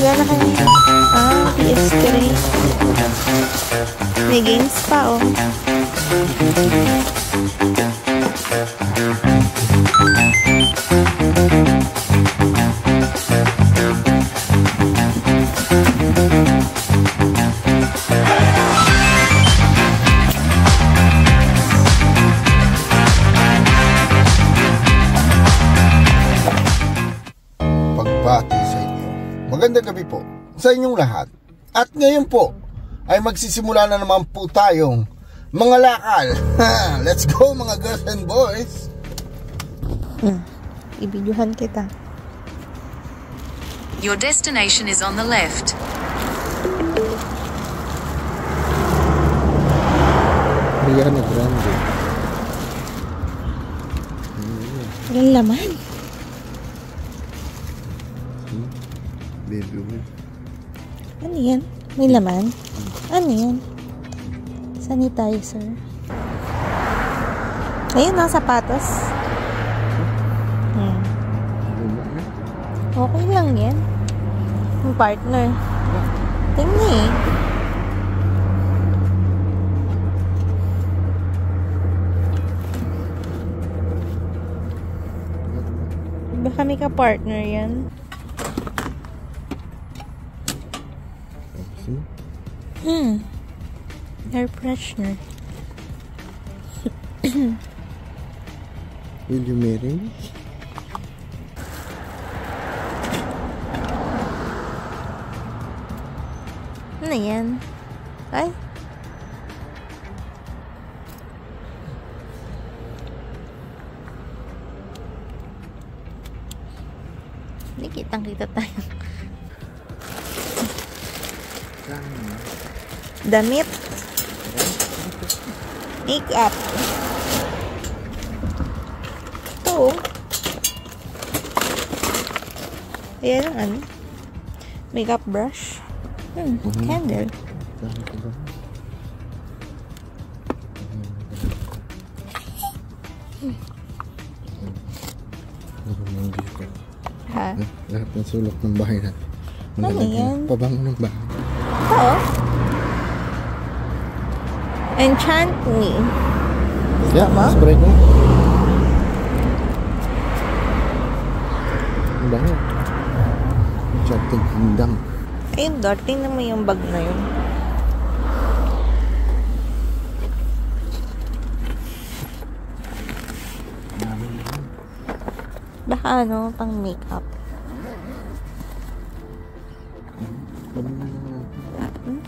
Nagana kayo. PS3. May games pa, oh. Pagbati sa inyo. Magandang gabi po sa inyong lahat. At ngayon po ay magsisimula na naman po tayong mga lakal. Let's go mga girls and boys. Ibidyohan kita. Your destination is on the left. Ariana Grande. Walang laman. Baby. Ano yan? May laman? Ano yan? Sanitizer. Ayun na, sapatos. Okay lang yan. Yung partner. Tingnan eh. Baka may ka-partner yan. Air freshener. Will you marry me? Ano yan? Ay. Hindi kitang-kita tayo. Damit. Make-up. Ito. Ayan ang ano. Make-up brush. Candle. Ha? Lahat ng sulok ng bahay na. Ano yan? Pabango ng bahay. Oo. Enchant me. Yeah, spray ko. Ang bango. Enchanted Kingdom. Ayun, Dot. Tingnan mo yung bag na yun. Baka ano, pang makeup.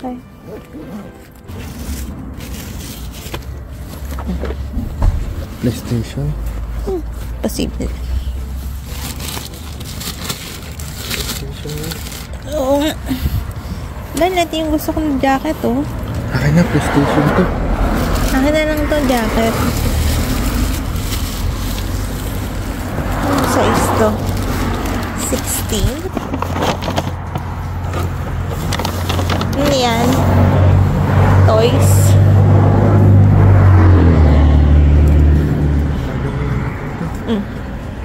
Okay. PlayStation? Posible. PlayStation? Oo nga. Dahil natin yung gusto kong jacket, oh. Akin na, PlayStation to. Akin na lang to jacket. Ano size to? 16? Ano yan? Toys?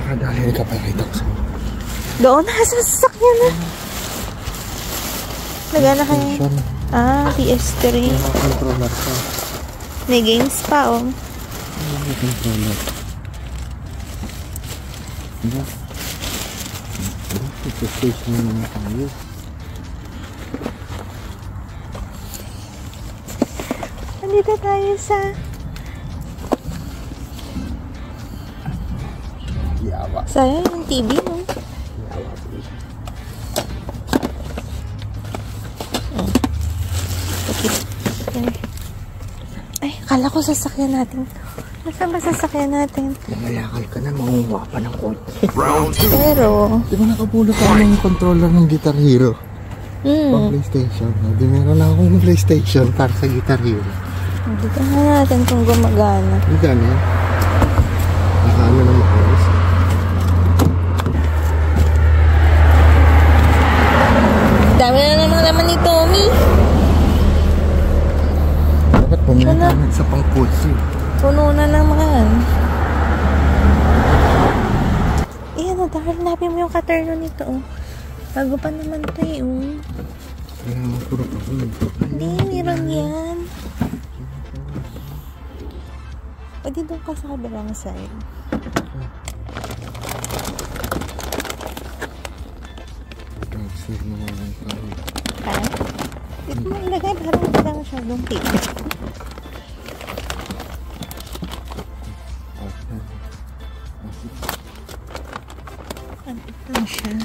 Nakadali ka pa rito. Doon, nasa sasakyan na. Nagana kayo. PS3. Controller ka. May games pa, oh. Controller. PlayStation naman tayo. Nandito tayo sa Yawa. sayang yung TV, no? Ay, kala ko sasakyan natin. Nasaan ba sasakyan natin? Nangalakal ka na, mangunguha pa ng kotse. Pero, Di ba nakabulot ako ng controller ng Guitar Hero? Pang PlayStation. Di meron na akong PlayStation para sa Guitar Hero. dito na natin kung gumagana. Hindi ka na. Nakaano na maayos. Dami na namang laman ni Tommy. Dapat pumunta naman sa pang-kotse. Puno na naman. Eh, ano, hanapin mo yung katerno nito, oh. Bago pa naman to eh, oh. Kaya mapurok ako. Hindi, meron yan. Pwede doon ka sa kabilang side. Ha? Dito mo ilagay, parang hindi lang masyadong tigas. Ano siya?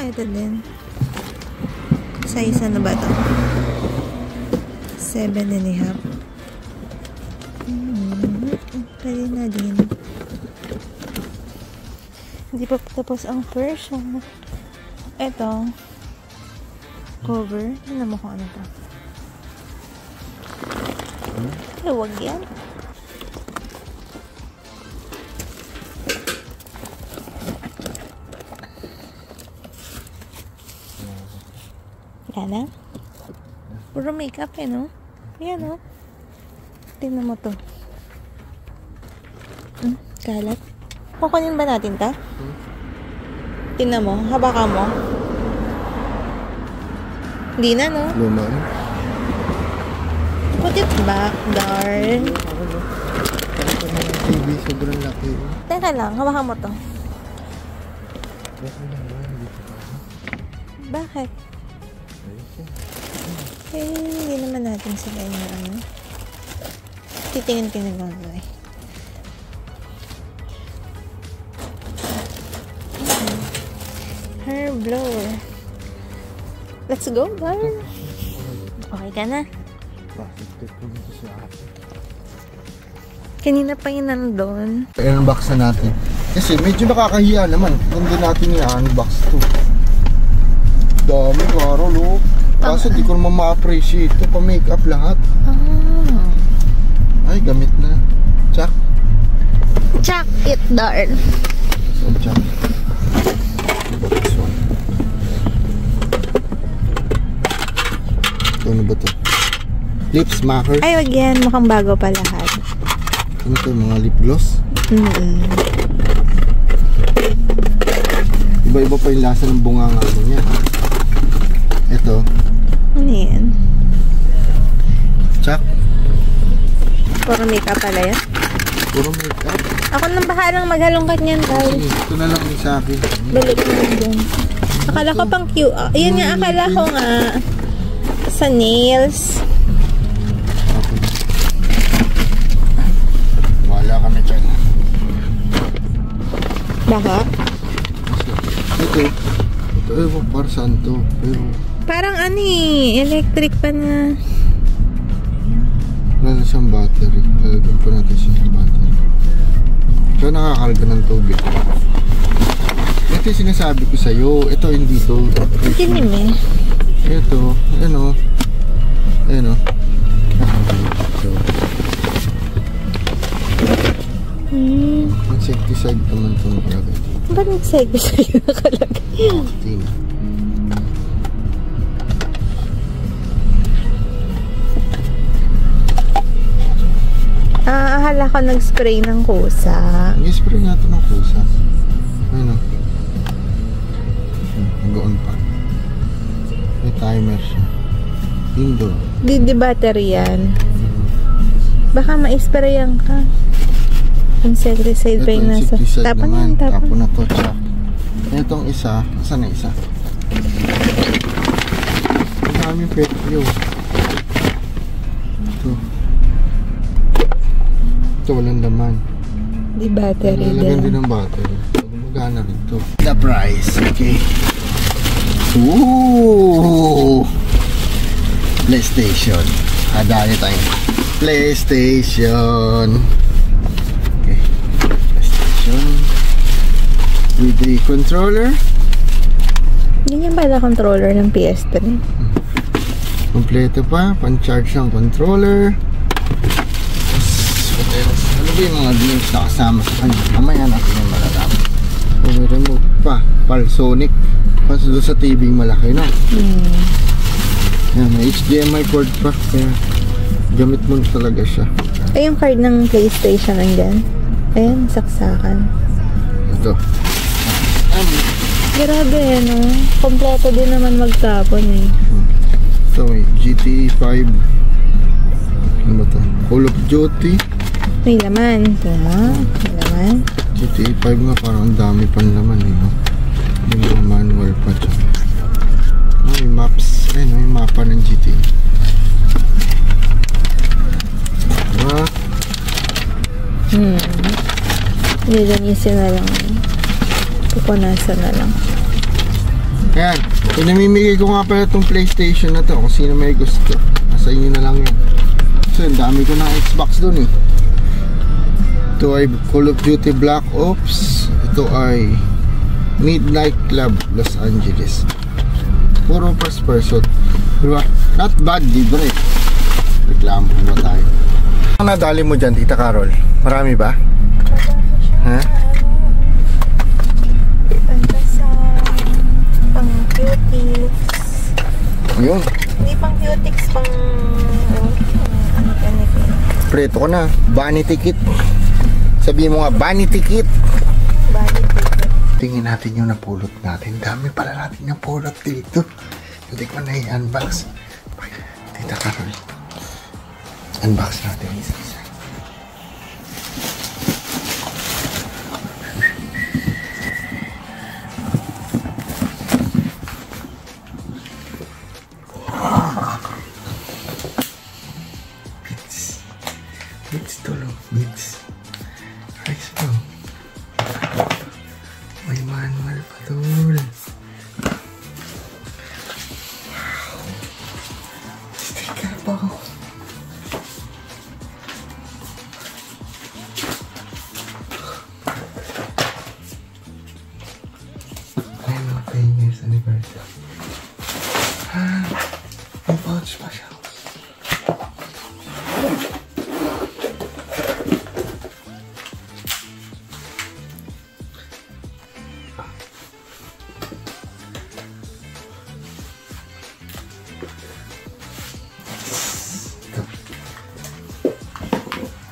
Ito din. Sa isa na ba ito? 7.5. Pwede na din. Hindi pa tapos ang version. Ito. Cover. Hindi mo kung ano to. Ay, huwag yan. Yan. Puro makeup eh, no? Yan, no? Tingnan mo to. Kalat. Kukunin ba natin ta? Tingnan mo. Habakan mo. Hindi na, no? Luma. Put it back, darn. TV, sobrang laki. Teka lang. Habakan mo to. Bakit? Eh, hindi naman natin sila yung ano. Titingin ka na gagawin. Hair blower. Let's go, girl. Okay ka na? Kanina pa yun nandun. I-unbox na natin. Kasi medyo nakakahiya naman kung doon natin i-unbox to. Dami karo, lo. Kaso di ko naman ma-appreciate ito pa makeup lahat. Ay, gamit na. Chuck. Chuck it, darn. So, chuck. This one. Ito ano ba ito? Lip smacker. Ay, wag yan. Mukhang bago pa lahat. Ano ito? Mga lip gloss? Iba-iba pa yung lasa ng bunganga niya. Ito. Ano yan? Chuck. Puro makeup pala yan? Puro makeup. Ako nang bahalang maghalongkat niyan, guys. Sige, ito na lang yung sa akin. Balik mo dun. Akala ko pang cute. Yun nga, akala ko nga sa nails. Wala ka na dyan. Baka? Ito. Ito, ewan, para saan to? Pero Parang ano eh, electric pa na. wala na siyang battery. Lalagyan pa natin siya ng battery. So, nakakarga ng tubig. Ito yung sinasabi ko sa'yo. Ito, hindi to. Dilim eh. Ito, ano. Ayan o. So, insecticide naman itong nakalagay. Ba't nag-segue sa'yo nakalagay? Tingnan. Akala ko nag-spray ng kusa. Nag-spray natin ng kusa. Ayun o. Nag-on pa. May timer siya. Indoor. Di battery yan. Baka ma-sprayan ka. Insecticide pa yung nasa. Tapon yan, tapon. Tapon na to, tsaka. Itong isa. Saan na isa? Ang daming petyo. Ito. Ito, walang laman. Di battery Lalagyan din din. ng battery. Magana rin ito. The price, okay. Ooh! PlayStation. Dali tayo. PlayStation. Okay. PlayStation. With the controller. Ganyan pala controller ng PS3. Kompleto pa. Pan-charge ng controller. What else? Ano ba yung mga games na kasama sa kanya? Mamaya natin yung malalaman. May remote pa. Palsonic. Kasi doon sa TV yung malaki na. Yan, may HDMI cord pa. Kaya gamit mo talaga siya. Ay, yung card ng PlayStation nandyan. Ayan, saksakan. Ito ito. Grabe, no? Kompleto din naman magtapon eh. Ito may GTA 5. Ano ba ito? Call of Duty. May laman. May laman. GTA 5 nga, parang ang dami pang laman eh. No? May mga manual pa dyan. May maps. Ayun, may mapa ng GTA. Diba? Lilinisin na lang. Pupunasan na lang. Ayan, pinamimigay ko nga pala itong PlayStation na to kung sino may gusto. Nasa inyo na lang yun. So, ang dami ko ng Xbox dun eh. Ito ay Call of Duty Black Ops. Ito ay Midnight Club Los Angeles. Puro first person. Diba? Not bad, libre. Reklamo ba tayo? Ang nadali mo dyan, Tita Carol? Marami ba? Ha? Pang cutics. Ayun. Hindi pang cutics, pang ano ganito. Preto ko na. Vanity kit. Sabihin mo nga, vanity kit. Vanity kit. Tingin natin yung napulot natin. Dami pala natin napulot dito. Hindi ko na i-unbox. Tita Carol. Unbox natin isa-isa. Bits tulog, bits. Ayos po. May manual pa tol. Wow. Sticker pa ako. Ay, mga 10 years anniversary. May pouch pa siya.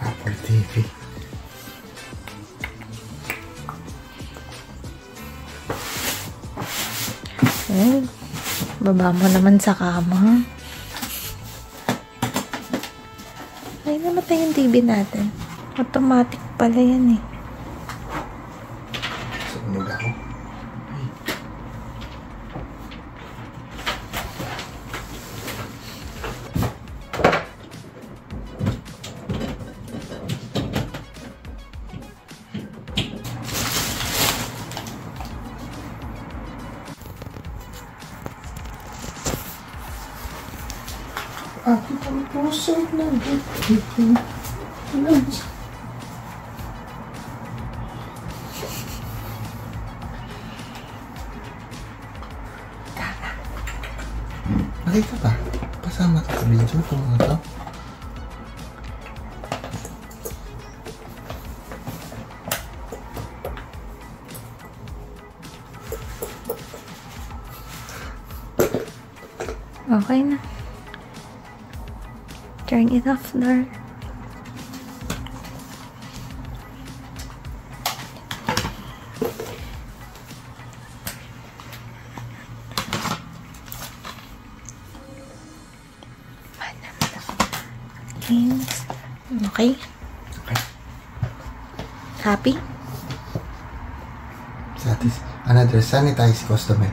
Apple TV. Baba mo naman sa kama. Ay, namatay yung TV natin. Automatic pala yan eh. Sunog ako. Bakit ang puso na dito? Nakita ba? Pasama ka sa video kung ano to? Okay na. Turn it off, Lord. Okay. Okay. Happy? Another sanitized customer.